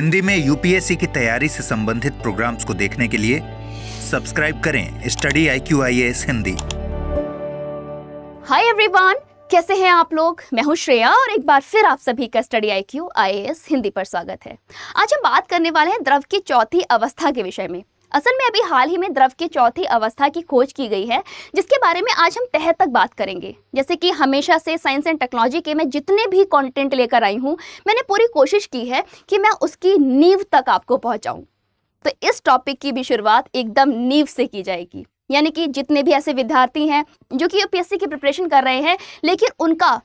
हिंदी में यूपीएससी की तैयारी से संबंधित प्रोग्राम्स को देखने के लिए सब्सक्राइब करें study IQ IAS Hindi. Hi everyone, कैसे हैं आप लोग। मैं हूं श्रेया और एक बार फिर आप सभी का स्टडी IQ IAS हिंदी पर स्वागत है। आज हम बात करने वाले हैं द्रव की चौथी अवस्था के विषय में। असल में अभी हाल ही में द्रव की चौथी अवस्था की खोज की गई है, जिसके बारे में आज हम तह तक बात करेंगे। जैसे कि हमेशा से साइंस एंड टेक्नोलॉजी के मैं जितने भी कंटेंट लेकर आई हूँ, मैंने पूरी कोशिश की है कि मैं उसकी नींव तक आपको पहुँचाऊँ। तो इस टॉपिक की भी शुरुआत एकदम नींव से की जाएगी, यानी कि जितने भी ऐसे विद्यार्थी हैं जो कि यूपीएससी की प्रिपरेशन कर रहे हैं, लेकिन उनका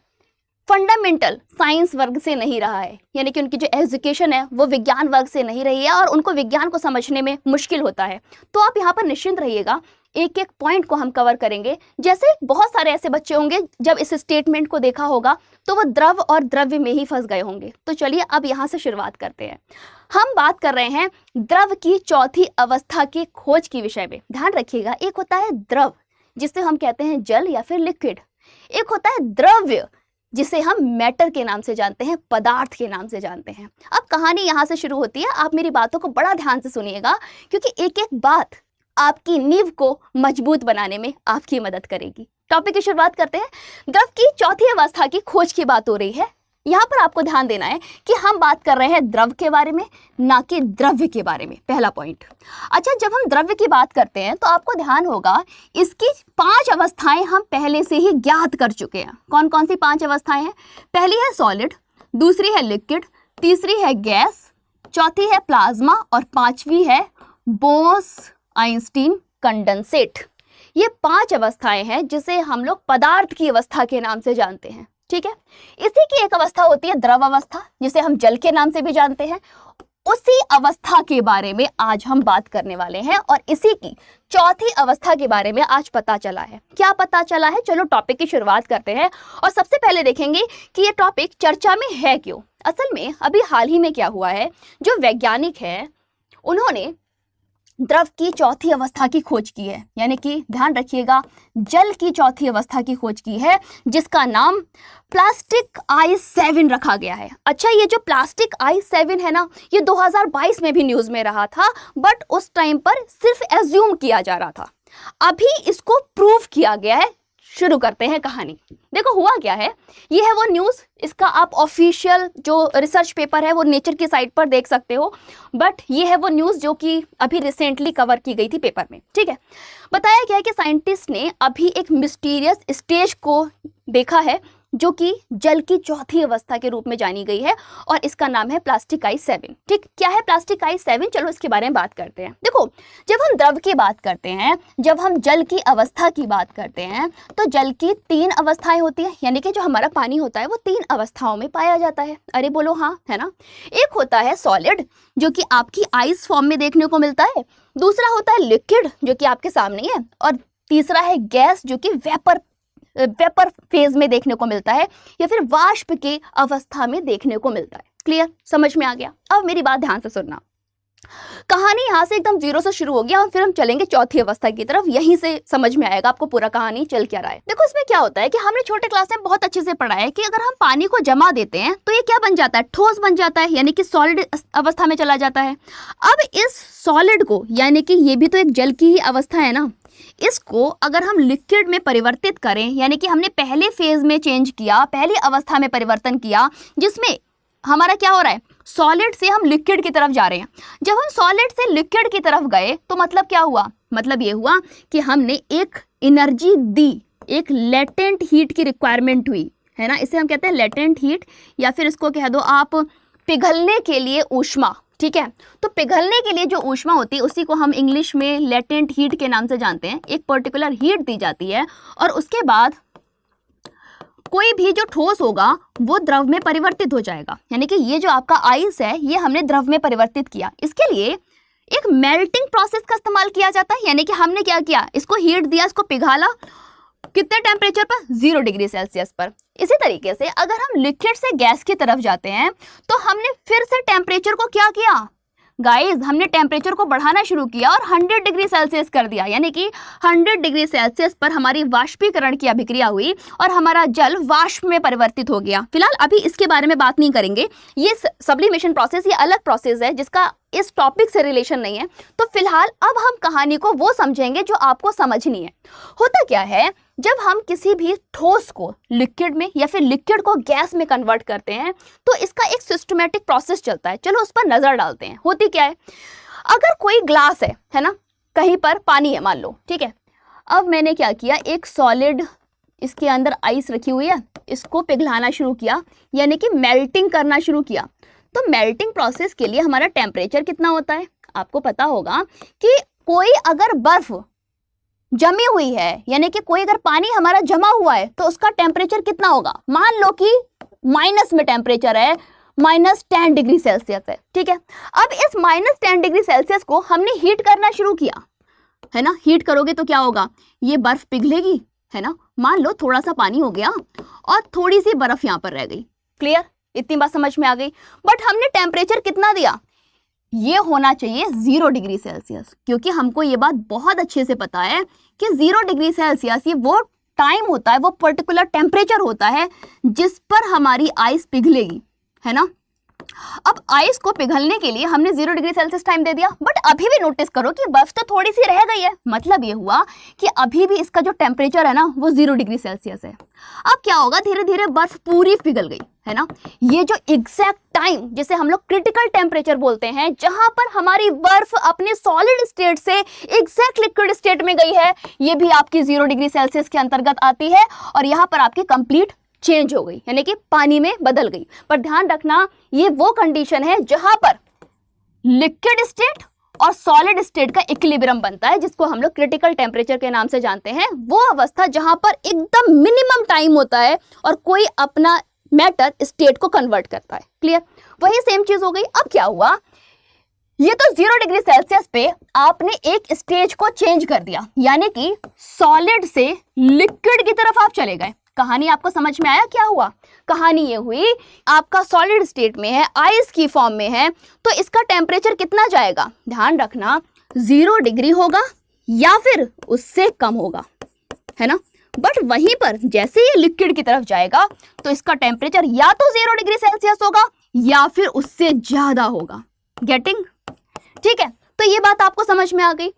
फंडामेंटल साइंस वर्ग से नहीं रहा है, यानी कि उनकी जो एजुकेशन है वो विज्ञान वर्ग से नहीं रही है और उनको विज्ञान को समझने में मुश्किल होता है, तो आप यहाँ पर निश्चिंत रहिएगा। एक एक पॉइंट को हम कवर करेंगे। जैसे बहुत सारे ऐसे बच्चे होंगे जब इस स्टेटमेंट को देखा होगा तो वो द्रव और द्रव्य में ही फंस गए होंगे। तो चलिए अब यहाँ से शुरुआत करते हैं। हम बात कर रहे हैं द्रव की चौथी अवस्था की खोज के विषय में। ध्यान रखिएगा, एक होता है द्रव जिसे हम कहते हैं जल या फिर लिक्विड, एक होता है द्रव्य जिसे हम मैटर के नाम से जानते हैं, पदार्थ के नाम से जानते हैं। अब कहानी यहाँ से शुरू होती है। आप मेरी बातों को बड़ा ध्यान से सुनिएगा, क्योंकि एक एक बात आपकी नींव को मजबूत बनाने में आपकी मदद करेगी। टॉपिक की शुरुआत करते हैं। द्रव की चौथी अवस्था की खोज की बात हो रही है। यहाँ पर आपको ध्यान देना है कि हम बात कर रहे हैं द्रव के बारे में, ना कि द्रव्य के बारे में। पहला पॉइंट। अच्छा, जब हम द्रव्य की बात करते हैं तो आपको ध्यान होगा इसकी 5 अवस्थाएं हम पहले से ही ज्ञात कर चुके हैं। कौन कौन सी 5 अवस्थाएं हैं? पहली है सॉलिड, दूसरी है लिक्विड, तीसरी है गैस, चौथी है प्लाज्मा और 5वीं है बोस-आइंस्टीन कंडेंसेट। ये 5 अवस्थाएं हैं जिसे हम लोग पदार्थ की अवस्था के नाम से जानते हैं। ठीक है, इसी की एक अवस्था होती है द्रव अवस्था, जिसे हम जल के नाम से भी जानते हैं। उसी अवस्था के बारे में आज हम बात करने वाले हैं और इसी की चौथी अवस्था के बारे में आज पता चला है। क्या पता चला है? चलो टॉपिक की शुरुआत करते हैं और सबसे पहले देखेंगे कि ये टॉपिक चर्चा में है क्यों। असल में अभी हाल ही में क्या हुआ है, जो वैज्ञानिक है उन्होंने द्रव की चौथी अवस्था की खोज की है, यानी कि ध्यान रखिएगा जल की चौथी अवस्था की खोज की है, जिसका नाम प्लास्टिक I7 रखा गया है। अच्छा, ये जो प्लास्टिक I7 है ना, ये 2022 में भी न्यूज़ में रहा था, बट उस टाइम पर सिर्फ एज्यूम किया जा रहा था। अभी इसको प्रूव किया गया है। शुरू करते हैं कहानी। देखो हुआ क्या है, ये है वो न्यूज़, इसका आप ऑफिशियल जो रिसर्च पेपर है वो नेचर की साइट पर देख सकते हो, बट ये है वो न्यूज़ जो कि अभी रिसेंटली कवर की गई थी पेपर में। ठीक है, बताया गया है कि साइंटिस्ट ने अभी एक मिस्टीरियस स्टेज को देखा है जो कि जल की चौथी अवस्था के रूप में जानी गई है और इसका नाम है प्लास्टिक I7। ठीक, क्या है प्लास्टिक I7? चलो इसके बारे में बात करते हैं। देखो, जब हम द्रव की बात करते हैं, जब हम जल की अवस्था की बात करते हैं, तो जल की 3 अवस्थाएं होती हैं, यानी कि जो हमारा पानी होता है वो 3 अवस्थाओं में पाया जाता है। अरे बोलो हाँ, है ना। एक होता है सॉलिड जो कि आपकी आइस फॉर्म में देखने को मिलता है, दूसरा होता है लिक्विड जो कि आपके सामने है, और तीसरा है गैस जो कि वेपर फेज में देखने को मिलता है या फिर वाष्प के अवस्था में देखने को मिलता है। क्लियर? समझ में आ गया? अब मेरी बात ध्यान से सुनना। कहानी यहाँ से एकदम जीरो से शुरू हो गया और फिर हम चलेंगे चौथी अवस्था की तरफ। यहीं से समझ में आएगा आपको पूरा कहानी चल क्या रहा है। देखो, इसमें क्या होता है कि हमने छोटे क्लास में बहुत अच्छे से पढ़ा है कि अगर हम पानी को जमा देते हैं तो ये क्या बन जाता है? ठोस बन जाता है, यानी कि सॉलिड अवस्था में चला जाता है। अब इस सॉलिड को, यानी कि ये भी तो एक जल की ही अवस्था है ना, इसको अगर हम लिक्विड में परिवर्तित करें, यानी कि हमने पहले फेज में चेंज किया, पहली अवस्था में परिवर्तन किया, जिसमें हमारा क्या हो रहा है, सॉलिड से हम लिक्विड की तरफ जा रहे हैं। जब हम सॉलिड से लिक्विड की तरफ गए तो मतलब क्या हुआ? मतलब ये हुआ कि हमने एक एनर्जी दी, एक लेटेंट हीट की रिक्वायरमेंट हुई, है ना। इसे हम कहते हैं लेटेंट हीट, या फिर इसको कह दो आप पिघलने के लिए ऊष्मा। ठीक है, तो पिघलने के लिए जो ऊष्मा होती है उसी को हम इंग्लिश में लेटेंट हीट के नाम से जानते हैं। एक पर्टिकुलर हीट दी जाती है और उसके बाद कोई भी जो ठोस होगा वो द्रव में परिवर्तित हो जाएगा, यानी कि ये जो आपका आइस है ये हमने द्रव में परिवर्तित किया। इसके लिए एक मेल्टिंग प्रोसेस का इस्तेमाल किया जाता है, यानी कि हमने क्या किया, इसको हीट दिया, इसको पिघाला। कितने टेम्परेचर पर? 0 डिग्री सेल्सियस पर। इसी तरीके से अगर हम लिक्विड से गैस की तरफ जाते हैं तो हमने फिर से टेम्परेचर को क्या किया, गाइस हमने टेम्परेचर को बढ़ाना शुरू किया और 100 डिग्री सेल्सियस कर दिया, यानी कि 100 डिग्री सेल्सियस पर हमारी वाष्पीकरण की अभिक्रिया हुई और हमारा जल वाष्प में परिवर्तित हो गया। फिलहाल अभी इसके बारे में बात नहीं करेंगे, ये सब्लिमेशन प्रोसेस ये अलग प्रोसेस है जिसका इस टॉपिक से रिलेशन नहीं है। तो फिलहाल अब हम कहानी को वो समझेंगे जो आपको समझनी है। होता क्या है, जब हम किसी भी ठोस को लिक्विड में या फिर लिक्विड को गैस में कन्वर्ट करते हैं तो इसका एक सिस्टमैटिक प्रोसेस चलता है। चलो उस पर नजर डालते हैं। होती क्या है, अगर कोई ग्लास है ना, कहीं पर पानी है मान लो, ठीक है। अब मैंने क्या किया, एक सॉलिड इसके अंदर आइस रखी हुई है, इसको पिघलाना शुरू किया, यानी कि मेल्टिंग करना शुरू किया। तो मेल्टिंग प्रोसेस के लिए हमारा टेम्परेचर कितना होता है, आपको पता होगा कि कोई अगर बर्फ जमी हुई है, यानी कि कोई अगर पानी हमारा जमा हुआ है तो उसका टेम्परेचर कितना होगा। मान लो कि माइनस में टेम्परेचर है, -10 डिग्री सेल्सियस है, ठीक है। अब इस -10 डिग्री सेल्सियस को हमने हीट करना शुरू किया, है ना। हीट करोगे तो क्या होगा, ये बर्फ पिघलेगी, है ना। मान लो थोड़ा सा पानी हो गया और थोड़ी सी बर्फ यहाँ पर रह गई। क्लियर, इतनी बात समझ में आ गई। बट हमने टेम्परेचर कितना दिया, ये होना चाहिए 0 डिग्री सेल्सियस, क्योंकि हमको ये बात बहुत अच्छे से पता है कि 0 डिग्री सेल्सियस ये वो टाइम होता है, वो पर्टिकुलर टेम्परेचर होता है जिस पर हमारी आइस पिघलेगी, है ना। अब आइस को पिघलने के लिए हमने 0 डिग्री सेल्सियस टाइम दे दिया, बट अभी भी नोटिस करो कि बर्फ तो थोड़ी सी रह गई है। मतलब ये हुआ कि अभी भी इसका जो टेम्परेचर है ना वो 0 डिग्री सेल्सियस है। अब क्या होगा, धीरे धीरे बर्फ पूरी पिघल गई, है ना। ये जो एग्जैक्ट टाइम जिसे हम लोग क्रिटिकल टेम्परेचर बोलते हैं, जहां पर हमारी बर्फ अपने सॉलिड स्टेट से एग्जैक्ट लिक्विड स्टेट में गई है, ये भी आपकी 0 डिग्री सेल्सियस के अंतर्गत आती है और यहाँ पर आपकी कंप्लीट चेंज हो गई, यानी कि पानी में बदल गई। पर ध्यान रखना, ये वो कंडीशन है जहां पर लिक्विड स्टेट और सॉलिड स्टेट का इक्विलिब्रियम बनता है, जिसको हम लोग क्रिटिकल टेम्परेचर के नाम से जानते हैं। वो अवस्था जहां पर एकदम मिनिमम टाइम होता है और कोई अपना मैटर स्टेट को कन्वर्ट करता है। क्लियर, वही सेम चीज हो गई। अब क्या हुआ, ये तो 0 डिग्री सेल्सियस पे आपने एक स्टेज को चेंज कर दिया, यानी कि सॉलिड से लिक्विड की तरफ आप चले गए। कहानी आपको समझ में आया क्या हुआ? कहानी ये हुई, आपका सॉलिड स्टेट में है, आइस की फॉर्म में है, तो इसका टेम्परेचर कितना जाएगा? ध्यान रखना, 0 डिग्री होगा या फिर उससे कम होगा, है ना। बट वहीं पर जैसे ये लिक्विड की तरफ जाएगा तो इसका टेम्परेचर या तो 0 डिग्री सेल्सियस होगा या फिर उससे ज्यादा होगा। गेटिंग? ठीक है, तो ये बात आपको समझ में आ गई।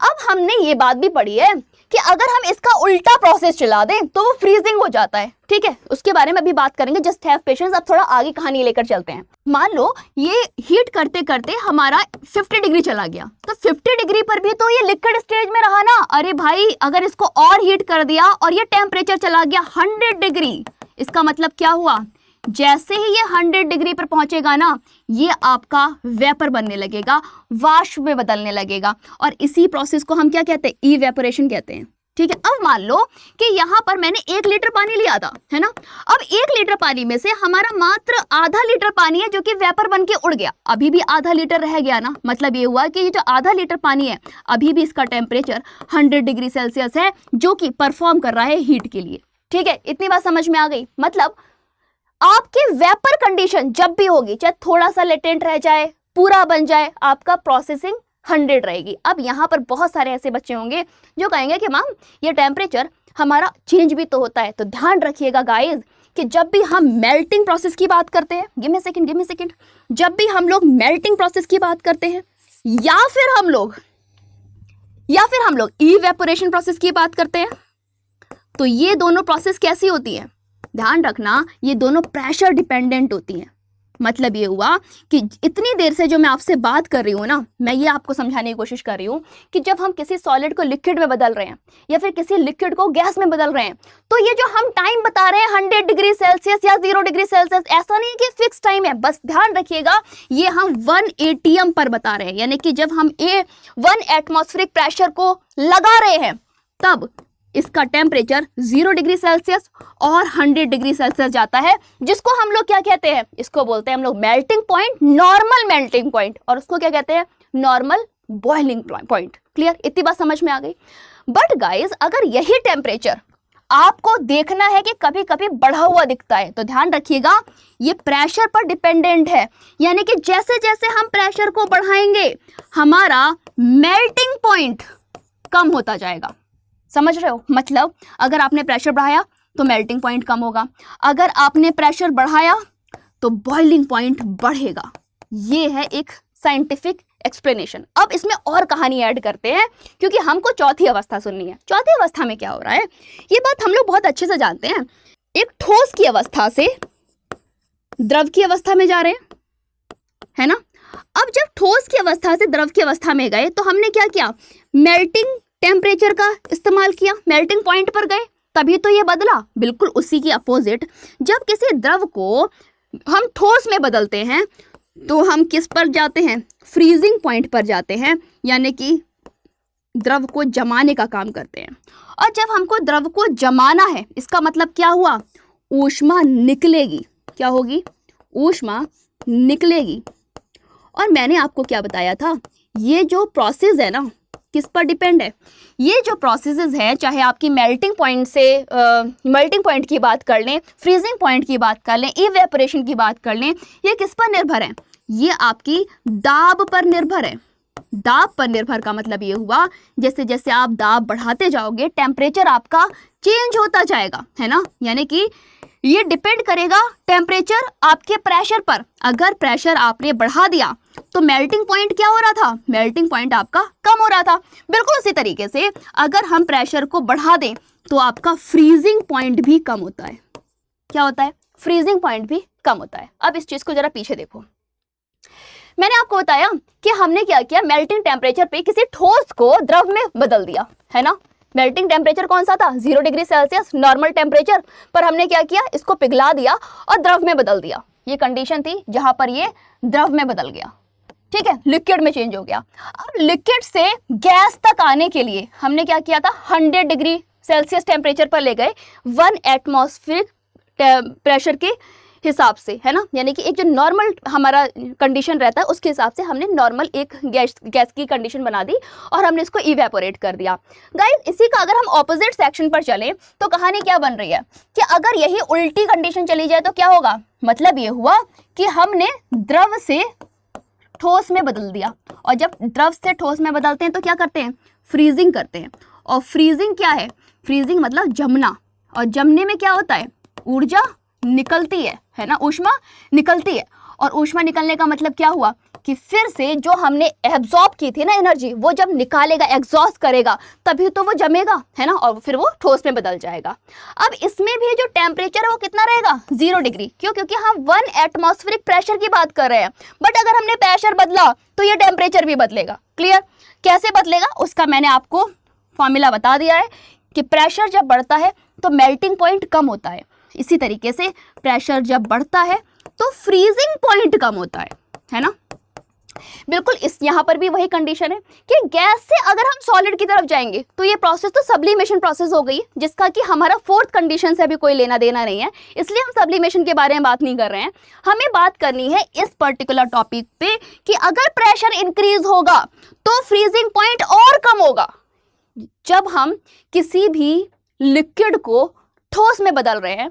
अब हमने ये बात भी पढ़ी है कि अगर हम इसका उल्टा प्रोसेस चला दें तो वो फ्रीजिंग हो जाता है। ठीक है, उसके बारे में अभी बात करेंगे। जस्ट हैव पेशेंस, अब थोड़ा आगे कहानी लेकर चलते हैं। मान लो ये हीट करते करते हमारा 50 डिग्री चला गया, तो 50 डिग्री पर भी तो ये लिक्विड स्टेज में रहा ना। अरे भाई, अगर इसको और हीट कर दिया और ये टेम्परेचर चला गया 100 डिग्री, इसका मतलब क्या हुआ? जैसे ही ये 100 डिग्री पर पहुंचेगा ना, ये आपका वेपर बनने लगेगा, वाष्प में बदलने लगेगा, और इसी प्रोसेस को हम क्या कहते हैं? इवेपोरेशन कहते हैं। ठीक है, अब मान लो कि यहाँ पर मैंने 1 लीटर पानी लिया था, है ना। अब 1 लीटर पानी में से हमारा मात्र आधा लीटर पानी है जो कि वेपर बन के उड़ गया, अभी भी आधा लीटर रह गया ना। मतलब ये हुआ कि ये जो आधा लीटर पानी है, अभी भी इसका टेम्परेचर 100 डिग्री सेल्सियस है, जो कि परफॉर्म कर रहा है हीट के लिए। ठीक है, इतनी बात समझ में आ गई। मतलब आपकी वेपर कंडीशन जब भी होगी, चाहे थोड़ा सा लेटेंट रह जाए, पूरा बन जाए, आपका प्रोसेसिंग 100 रहेगी। अब यहाँ पर बहुत सारे ऐसे बच्चे होंगे जो कहेंगे कि मैम ये टेम्परेचर हमारा चेंज भी तो होता है। तो ध्यान रखिएगा गाइस कि जब भी हम मेल्टिंग प्रोसेस की बात करते हैं, गिव मी सेकंड, जब भी हम लोग मेल्टिंग प्रोसेस की बात करते हैं या फिर हम लोग इवेपोरेशन प्रोसेस की बात करते हैं, तो ये दोनों प्रोसेस कैसी होती है? ध्यान रखना, ये दोनों प्रेशर डिपेंडेंट होती हैं। मतलब ये हुआ कि इतनी देर से जो मैं आपसे बात कर रही हूँ ना, मैं ये आपको समझाने की कोशिश कर रही हूँ कि जब हम किसी सॉलिड को लिक्विड में बदल रहे हैं या फिर किसी लिक्विड को गैस में बदल रहे हैं, तो ये जो हम टाइम बता रहे हैं 100 डिग्री सेल्सियस या 0 डिग्री सेल्सियस, ऐसा नहीं कि फिक्स टाइम है। बस ध्यान रखिएगा, ये हम 1 atm पर बता रहे हैं, यानी कि जब हम 1 एटमॉस्फेरिक प्रेशर को लगा रहे हैं तब इसका टेम्परेचर 0 डिग्री सेल्सियस और 100 डिग्री सेल्सियस जाता है, जिसको हम लोग क्या कहते हैं? इसको बोलते हैं हम लोग melting point, normal melting point, और उसको क्या कहते हैं? Normal boiling point. क्लियर, इतनी बात समझ में आ गई। बट गाइस, अगर यही टेम्परेचर आपको देखना है कि कभी कभी बढ़ा हुआ दिखता है, तो ध्यान रखिएगा ये प्रेशर पर डिपेंडेंट है, यानी कि जैसे जैसे हम प्रेशर को बढ़ाएंगे हमारा मेल्टिंग पॉइंट कम होता जाएगा। समझ रहे हो? मतलब अगर आपने प्रेशर बढ़ाया तो मेल्टिंग पॉइंट कम होगा, अगर आपने प्रेशर बढ़ाया तो बॉइलिंग पॉइंट बढ़ेगा। ये है एक साइंटिफिक एक्सप्लेनेशन। अब इसमें और कहानी ऐड करते हैं क्योंकि हमको चौथी अवस्था सुननी है। चौथी अवस्था में क्या हो रहा है ये बात हम लोग बहुत अच्छे से जानते हैं। एक ठोस की अवस्था से द्रव की अवस्था में जा रहे हैं, है ना। अब जब ठोस की अवस्था से द्रव की अवस्था में गए तो हमने क्या किया, मेल्टिंग टेम्परेचर का इस्तेमाल किया, मेल्टिंग पॉइंट पर गए, तभी तो ये बदला। बिल्कुल उसी की अपोजिट जब किसी द्रव को हम ठोस में बदलते हैं तो हम किस पर जाते हैं, फ्रीजिंग पॉइंट पर जाते हैं, यानी कि द्रव को जमाने का काम करते हैं। और जब हमको द्रव को जमाना है इसका मतलब क्या हुआ, ऊष्मा निकलेगी। क्या होगी, ऊष्मा निकलेगी। और मैंने आपको क्या बताया था, ये जो प्रोसेस है ना किस पर डिपेंड है, ये जो प्रोसेसेस है चाहे आपकी मेल्टिंग पॉइंट से मेल्टिंग पॉइंट की बात कर लें, फ्रीजिंग पॉइंट की बात कर लें, इवेपोरेशन की बात कर लें, ये किस पर निर्भर है, ये आपकी दाब पर निर्भर है। दाब पर निर्भर का मतलब ये हुआ जैसे जैसे आप दाब बढ़ाते जाओगे टेम्परेचर आपका चेंज होता जाएगा, है ना। यानी कि ये डिपेंड करेगा टेम्परेचर आपके प्रेशर पर। अगर प्रेशर आपने बढ़ा दिया तो मेल्टिंग पॉइंट क्या हो रहा था, मेल्टिंग पॉइंट आपका कम हो रहा था। बिल्कुल उसी तरीके से अगर हम प्रेशर को बढ़ा दें तो आपका फ्रीजिंग पॉइंट भी कम होता है। क्या होता है, फ्रीजिंग पॉइंट भी कम होता है। अब इस चीज को जरा पीछे देखो, मैंने आपको बताया कि हमने क्या किया, मेल्टिंग टेम्परेचर पे किसी ठोस को द्रव में बदल दिया, है ना। मेल्टिंग टेम्परेचर कौन सा था, 0 डिग्री सेल्सियस नॉर्मल टेम्परेचर पर हमने क्या किया, इसको पिघला दिया और द्रव में बदल दिया। ये कंडीशन थी जहां पर ये द्रव में बदल गया, ठीक है, लिक्विड में चेंज हो गया। अब लिक्विड से गैस तक आने के लिए हमने क्या किया था, 100 डिग्री सेल्सियस टेम्परेचर पर ले गए 1 एटमॉस्फेरिक प्रेशर के हिसाब से, है ना। यानी कि एक जो नॉर्मल हमारा कंडीशन रहता है उसके हिसाब से हमने नॉर्मल एक गैस की कंडीशन बना दी और हमने इसको इवेपोरेट कर दिया। गाइस इसी का अगर हम ऑपोजिट सेक्शन पर चलें तो कहानी क्या बन रही है कि अगर यही उल्टी कंडीशन चली जाए तो क्या होगा, मतलब ये हुआ कि हमने द्रव से ठोस में बदल दिया। और जब द्रव से ठोस में बदलते हैं तो क्या करते हैं, फ्रीजिंग करते हैं। और फ्रीजिंग क्या है, फ्रीजिंग मतलब जमना। और जमने में क्या होता है, ऊर्जा निकलती है ना, ऊष्मा निकलती है। और ऊष्मा निकलने का मतलब क्या हुआ कि फिर से जो हमने एब्जॉर्ब की थी ना एनर्जी, वो जब निकालेगा, एग्जॉस्ट करेगा, तभी तो वो जमेगा, है ना, और फिर वो ठोस में बदल जाएगा। अब इसमें भी जो टेम्परेचर है वो कितना रहेगा, 0 डिग्री। क्यों, क्योंकि हम 1 एटमॉस्फेरिक प्रेशर की बात कर रहे हैं। बट अगर हमने प्रेशर बदला तो ये टेम्परेचर भी बदलेगा। क्लियर, कैसे बदलेगा उसका मैंने आपको फॉर्मूला बता दिया है कि प्रेशर जब बढ़ता है तो मेल्टिंग पॉइंट कम होता है, इसी तरीके से प्रेशर जब बढ़ता है तो फ्रीजिंग पॉइंट कम होता है ना। बिल्कुल इस यहाँ पर भी वही कंडीशन है कि गैस से अगर हम सॉलिड की तरफ जाएंगे तो ये प्रोसेस तो सब्लिमेशन प्रोसेस हो गई, जिसका कि हमारा 4th कंडीशन से अभी कोई लेना देना नहीं है, इसलिए हम सब्लिमेशन के बारे में बात नहीं कर रहे हैं। हमें बात करनी है इस पर्टिकुलर टॉपिक पे कि अगर प्रेशर इंक्रीज होगा तो फ्रीजिंग पॉइंट और कम होगा। जब हम किसी भी लिक्विड को ठोस में बदल रहे हैं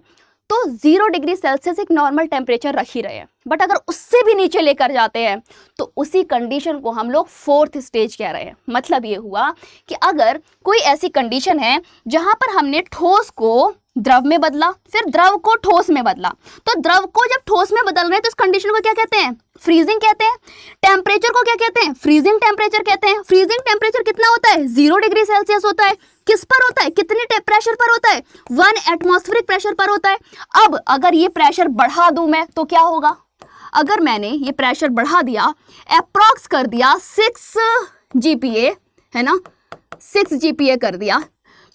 तो 0 डिग्री सेल्सियस एक नॉर्मल टेम्परेचर रख ही रहे हैं, बट अगर उससे भी नीचे लेकर जाते हैं तो उसी कंडीशन को हम लोग 4th स्टेज कह रहे हैं। मतलब ये हुआ कि अगर कोई ऐसी कंडीशन है जहां पर हमने ठोस को द्रव में बदला, फिर द्रव को ठोस में बदला, तो द्रव को जब ठोस में बदल रहे हैं तो इस कंडीशन को क्या कहते हैं, फ्रीजिंग कहते हैं। टेम्परेचर को क्या कहते हैं, फ्रीजिंग टेम्परेचर कहते हैं। फ्रीजिंग टेम्परेचर कितना होता है, 0 डिग्री सेल्सियस होता है। किस पर होता है, कितने प्रेशर पर होता है, 1 एटमॉस्फेरिक प्रेशर पर होता है। अब अगर ये प्रेशर बढ़ा दूं मैं तो क्या होगा, अगर मैंने ये प्रेशर बढ़ा दिया, अप्रॉक्स कर दिया 6 GPa, है ना, 6 GPa कर दिया,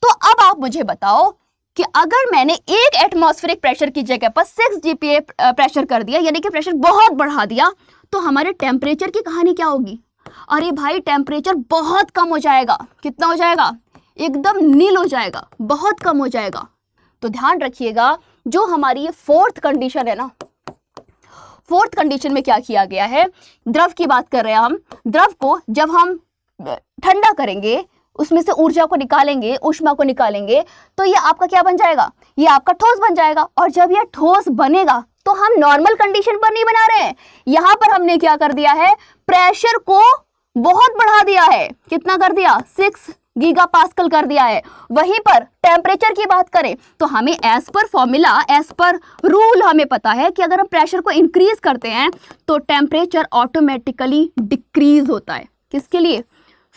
तो अब आप मुझे बताओ कि अगर मैंने 1 एटमॉस्फेरिक प्रेशर की जगह पर 6 GPa प्रेशर कर दिया, यानी कि प्रेशर बहुत बढ़ा दिया, तो हमारे टेम्परेचर की कहानी क्या होगी। अरे भाई टेम्परेचर बहुत कम हो जाएगा। कितना हो जाएगा, एकदम नील हो जाएगा, बहुत कम हो जाएगा। तो ध्यान रखिएगा जो हमारी ये 4th कंडीशन है ना, 4th कंडीशन में क्या किया गया है, द्रव की बात कर रहे हैं हम। द्रव को जब हम ठंडा करेंगे उसमें से ऊर्जा को निकालेंगे, ऊष्मा को निकालेंगे, तो ये आपका क्या बन जाएगा, ये आपका ठोस बन जाएगा। और जब ये ठोस बनेगा तो हम नॉर्मल कंडीशन पर नहीं बना रहे हैं, यहाँ पर हमने क्या कर दिया है, प्रेशर को बहुत बढ़ा दिया है। कितना कर दिया, 6 गीगापास्कल कर दिया है। वहीं पर टेम्परेचर की बात करें तो हमें as per formula, as per rule हमें पता है कि अगर हम प्रेशर को इंक्रीज करते हैं तो टेम्परेचर ऑटोमेटिकली डिक्रीज होता है। किसके लिए,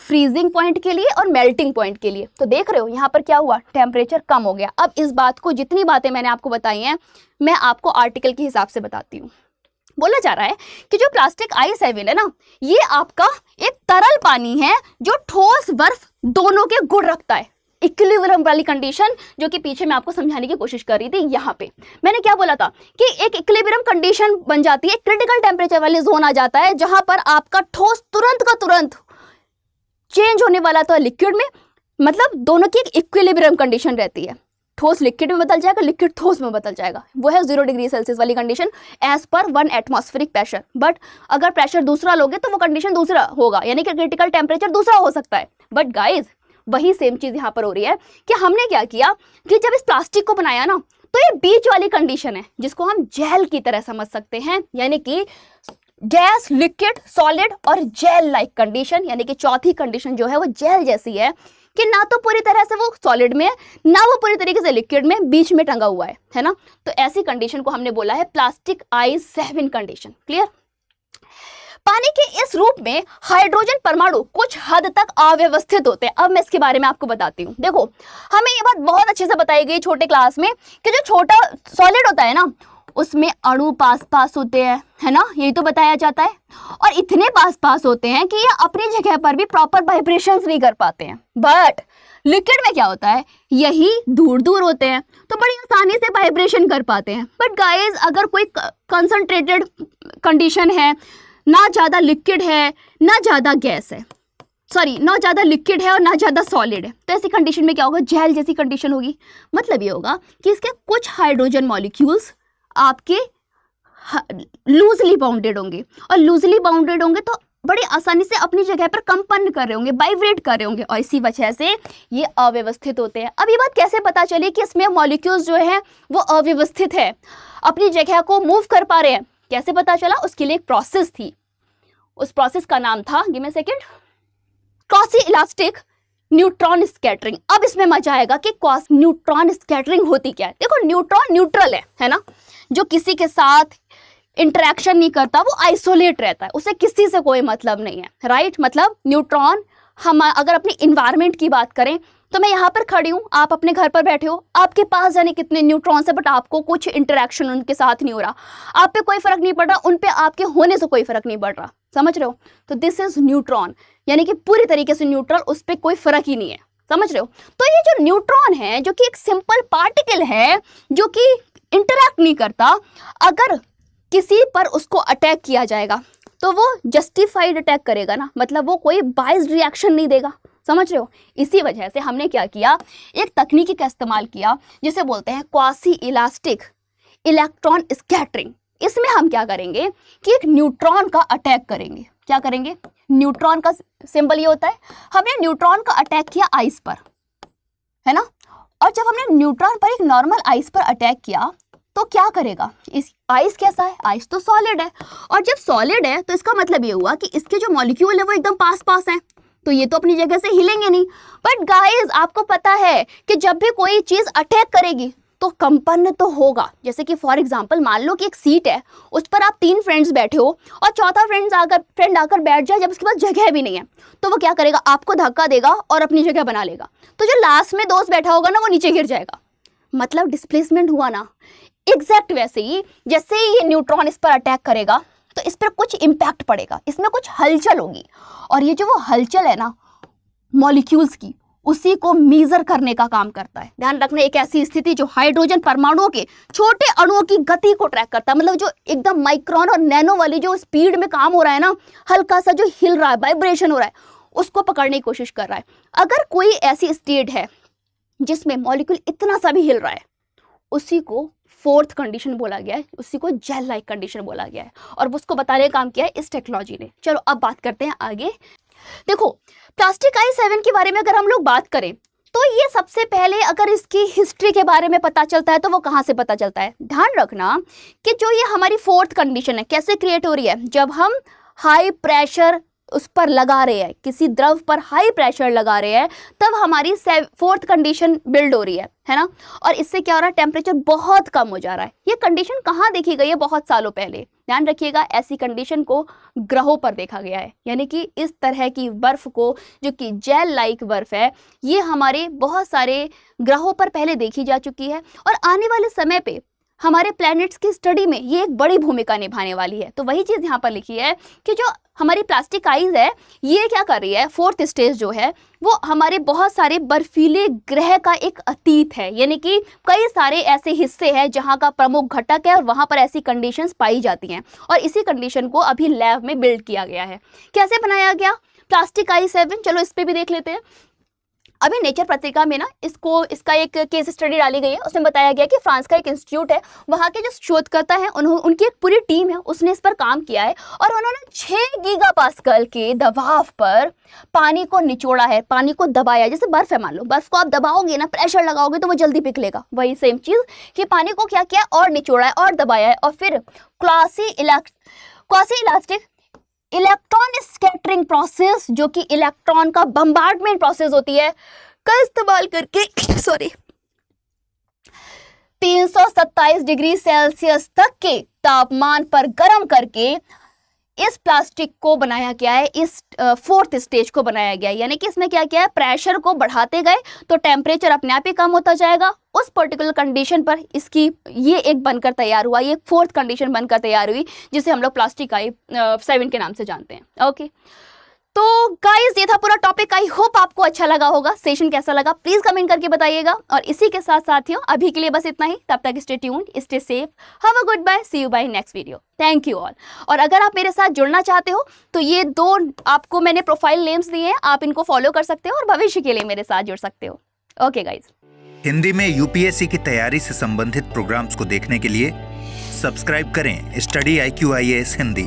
फ्रीजिंग पॉइंट के लिए और मेल्टिंग पॉइंट के लिए। तो देख रहे हो यहाँ पर क्या हुआ, टेम्परेचर कम हो गया। अब इस बात को, जितनी बातें मैंने आपको बताई हैं, मैं आपको आर्टिकल के हिसाब से बताती हूँ। बोला जा रहा है कि जो प्लास्टिक आइस है ना, ये आपका एक तरल पानी है जो ठोस बर्फ दोनों के गुण रखता है। इक्विलिब्रियम वाली कंडीशन जो कि पीछे मैं आपको समझाने की कोशिश कर रही थी, यहाँ पे मैंने क्या बोला था कि एक इक्विलिब्रियम कंडीशन बन जाती है, क्रिटिकल टेम्परेचर वाली जोन आ जाता है जहां पर आपका ठोस तुरंत का तुरंत चेंज होने वाला तो लिक्विड में, मतलब दोनों की एक इक्विलिब्रियम कंडीशन रहती है। ठोस लिक्विड में बदल जाएगा, लिक्विड ठोस में बदल जाएगा। वो है 0 डिग्री सेल्सियस वाली condition as per 1 atmospheric pressure. But अगर प्रेशर दूसरा लोगे तो वो कंडीशन दूसरा होगा, यानी कि क्रिटिकल टेम्परेचर दूसरा हो सकता है। बट गाइज वही सेम चीज यहाँ पर हो रही है कि हमने क्या किया कि जब इस प्लास्टिक को बनाया ना, तो ये बीच वाली कंडीशन है जिसको हम जेल की तरह समझ सकते हैं, यानी कि गैस, लिक्विड, सॉलिड और जेल लाइक कंडीशन, यानी कि चौथी कंडीशन जो है वो जेल जैसी है कि ना तो पूरी तरह से वो सॉलिड में, ना वो पूरी तरीके से लिक्विड में, बीच में टंगा हुआ है ना। तो ऐसी कंडीशन को हमने बोला है प्लास्टिक आइस 7 कंडीशन। क्लियर। पानी के इस रूप में हाइड्रोजन परमाणु कुछ हद तक अव्यवस्थित होते हैं। अब मैं इसके बारे में आपको बताती हूँ। देखो, हमें ये बात बहुत अच्छे से बताई गई छोटे क्लास में कि जो छोटा सॉलिड होता है ना, उसमें अणु पास पास होते हैं, है ना, यही तो बताया जाता है। और इतने पास पास होते हैं कि ये अपनी जगह पर भी प्रॉपर वाइब्रेशंस नहीं कर पाते हैं। बट लिक्विड में क्या होता है, यही दूर दूर होते हैं तो बड़ी आसानी से वाइब्रेशन कर पाते हैं। बट गाइस, अगर कोई कंसंट्रेटेड कंडीशन है, ना ज़्यादा लिक्विड है ना ज़्यादा गैस है, सॉरी, ना ज़्यादा लिक्विड है और ना ज़्यादा सॉलिड है, तो ऐसी कंडीशन में क्या होगा, जेल जैसी कंडीशन होगी। मतलब ये होगा कि इसके कुछ हाइड्रोजन मॉलिक्यूल्स आपके लूजली बाउंडेड होंगे, और लूजली बाउंडेड होंगे तो बड़ी आसानी से अपनी जगह पर कंपन कर रहे होंगे, वाइब्रेट कर रहे होंगे, और इसी वजह से ये अव्यवस्थित होते हैं। अब ये बात कैसे पता चली कि इसमें मॉलिक्यूल्स जो है वो अव्यवस्थित है, अपनी जगह को मूव कर पा रहे हैं, कैसे पता चला? उसके लिए एक प्रोसेस थी। उस प्रोसेस का नाम था, give me a second, quasi elastic neutron scattering. अब इसमें मजा आएगा कि न्यूट्रॉन स्कैटरिंग होती क्या है। देखो, न्यूट्रॉन न्यूट्रल है ना, जो किसी के साथ इंटरेक्शन नहीं करता, वो आइसोलेट रहता है, उसे किसी से कोई मतलब नहीं है, राइट। मतलब न्यूट्रॉन, हम अगर अपनी इन्वायरमेंट की बात करें तो मैं यहाँ पर खड़ी हूँ, आप अपने घर पर बैठे हो, आपके पास जाने कितने न्यूट्रॉन्स है, बट आपको कुछ इंटरेक्शन उनके साथ नहीं हो रहा, आप पे कोई फर्क नहीं पड़ रहा, उन पे आपके होने से कोई फर्क नहीं पड़ रहा, समझ रहे हो? तो दिस इज न्यूट्रॉन, यानी कि पूरी तरीके से न्यूट्रल, उस पर कोई फर्क ही नहीं है, समझ रहे हो? तो ये जो न्यूट्रॉन है, जो कि एक सिंपल पार्टिकल है जो कि इंटरैक्ट नहीं करता, अगर किसी पर उसको अटैक किया जाएगा तो वो जस्टिफाइड अटैक करेगा ना, मतलब वो कोई बाइस्ड रिएक्शन नहीं देगा, समझ रहे हो? इसी वजह से हमने क्या किया, एक तकनीकी का इस्तेमाल किया जिसे बोलते हैं क्वासी इलास्टिक इलेक्ट्रॉन स्कैटरिंग। इसमें हम क्या करेंगे कि एक न्यूट्रॉन का अटैक करेंगे। क्या करेंगे? न्यूट्रॉन का सिंबल ये होता है, हमने न्यूट्रॉन का अटैक किया आइस पर, है ना, और जब हमने न्यूट्रॉन पर एक नॉर्मल आइस पर अटैक किया तो क्या करेगा? इस आइस कैसा है? आइस तो सॉलिड है, और जब सॉलिड है तो इसका मतलब ये हुआ कि इसके जो मॉलिक्यूल है वो एकदम पास पास हैं, तो ये तो अपनी जगह से हिलेंगे नहीं। बट गाइस, आपको पता है कि जब भी कोई चीज अटैक करेगी तो कंपन तो होगा। जैसे कि फॉर एग्जांपल, मान लो कि एक सीट है, उस पर आप 3 फ्रेंड्स बैठे हो और चौथा फ्रेंड आकर बैठ जाए, जब उसके पास जगह भी नहीं है तो वो क्या करेगा? आपको धक्का देगा और अपनी जगह बना लेगा, तो जो लास्ट में दोस्त बैठा होगा ना, वो नीचे गिर जाएगा, मतलब डिस्प्लेसमेंट हुआ ना। एग्जैक्ट वैसे ही जैसे ही ये न्यूट्रॉन इस पर अटैक करेगा तो इस पर कुछ इम्पैक्ट पड़ेगा, इसमें कुछ हलचल होगी, और ये जो वो हलचल है ना मॉलिक्यूल्स की, उसी को मेजर करने का काम करता है। ध्यान रखना, एक ऐसी स्थिति जो हाइड्रोजन परमाणुओं के छोटे अणुओं की गति को ट्रैक करता है, मतलब जो एकदम माइक्रोन और नैनो वाली जो स्पीड में काम हो रहा है ना, हल्का सा जो हिल रहा है, वाइब्रेशन हो रहा है, उसको पकड़ने की कोशिश कर रहा है। अगर कोई ऐसी स्टेट है जिसमें मॉलिक्यूल इतना सा भी हिल रहा है, उसी को 4th कंडीशन बोला गया है, उसी को जेल लाइक कंडीशन बोला गया है, और उसको बताने का काम किया है इस टेक्नोलॉजी ने। चलो अब बात करते हैं आगे देखो, प्लास्टिक आइस 7 के बारे में अगर हम लोग बात करें तो ये सबसे पहले अगर इसकी हिस्ट्री के बारे में पता चलता है तो वो कहाँ से पता चलता है? ध्यान रखना कि जो ये हमारी फोर्थ कंडीशन है कैसे क्रिएट हो रही है, जब हम हाई प्रेशर उस पर लगा रहे हैं, किसी द्रव पर हाई प्रेशर लगा रहे हैं, तब हमारी फोर्थ कंडीशन बिल्ड हो रही है ना। और इससे क्या हो रहा है? टेम्परेचर बहुत कम हो जा रहा है। ये कंडीशन कहाँ देखी गई है? बहुत सालों पहले। ध्यान रखिएगा, ऐसी कंडीशन को ग्रहों पर देखा गया है, यानी कि इस तरह की बर्फ को, जो कि जेल लाइक बर्फ है, ये हमारे बहुत सारे ग्रहों पर पहले देखी जा चुकी है और आने वाले समय पे हमारे प्लैनेट्स की स्टडी में ये एक बड़ी भूमिका निभाने वाली है। तो वही चीज़ यहाँ पर लिखी है कि जो हमारी प्लास्टिक आइस है, ये क्या कर रही है? फोर्थ स्टेज जो है वो हमारे बहुत सारे बर्फीले ग्रह का एक अतीत है, यानी कि कई सारे ऐसे हिस्से हैं जहाँ का प्रमुख घटक है और वहाँ पर ऐसी कंडीशंस पाई जाती हैं और इसी कंडीशन को अभी लैब में बिल्ड किया गया है। कैसे बनाया गया प्लास्टिक आइस 7? चलो इस पर भी देख लेते हैं। अभी नेचर पत्रिका में ना इसका एक केस स्टडी डाली गई है। उसमें बताया गया कि फ्रांस का एक इंस्टीट्यूट है, वहाँ के जो शोधकर्ता हैं उनकी एक पूरी टीम है, उसने इस पर काम किया है और उन्होंने 6 गीगापास्कल के दबाव पर पानी को निचोड़ा है, पानी को दबाया। जैसे बर्फ है, मान लो बर्फ को आप दबाओगे ना, प्रेशर लगाओगे तो वो जल्दी पिघलेगा। वही सेम चीज़ कि पानी को क्या किया और निचोड़ा है और दबाया है और फिर quasi elastic electron scattering process, जो कि इलेक्ट्रॉन का बम्बार्डमेंट प्रोसेस होती है, का इस्तेमाल करके 327 डिग्री सेल्सियस तक के तापमान पर गर्म करके इस प्लास्टिक को बनाया गया है, इस फोर्थ स्टेज को बनाया गया है। यानी कि इसमें क्या किया है? प्रेशर को बढ़ाते गए तो टेम्परेचर अपने आप ही कम होता जाएगा। उस पर्टिकुलर कंडीशन पर इसकी ये एक बनकर तैयार हुआ, ये फोर्थ कंडीशन बनकर तैयार हुई, जिसे हम लोग प्लास्टिक आइस 7 के नाम से जानते हैं। ओके, तो गाइस ये था पूरा टॉपिक। आई होप आपको अच्छा लगा होगा। सेशन कैसा लगा प्लीज कमेंट करके बताइएगा। और इसी के साथ साथियों, अभी के लिए बस इतना ही। तब तक stay tuned, stay safe, have a good bye, see you bye next video. Thank you all. और अगर आप मेरे साथ जुड़ना चाहते हो तो ये 2 आपको मैंने प्रोफाइल नेम्स दिए हैं, आप इनको फॉलो कर सकते हो और भविष्य के लिए मेरे साथ जुड़ सकते हो। Okay guys. हिंदी में यूपीएससी की तैयारी से संबंधित प्रोग्राम्स को देखने के लिए सब्सक्राइब करें स्टडी IQ IAS हिंदी।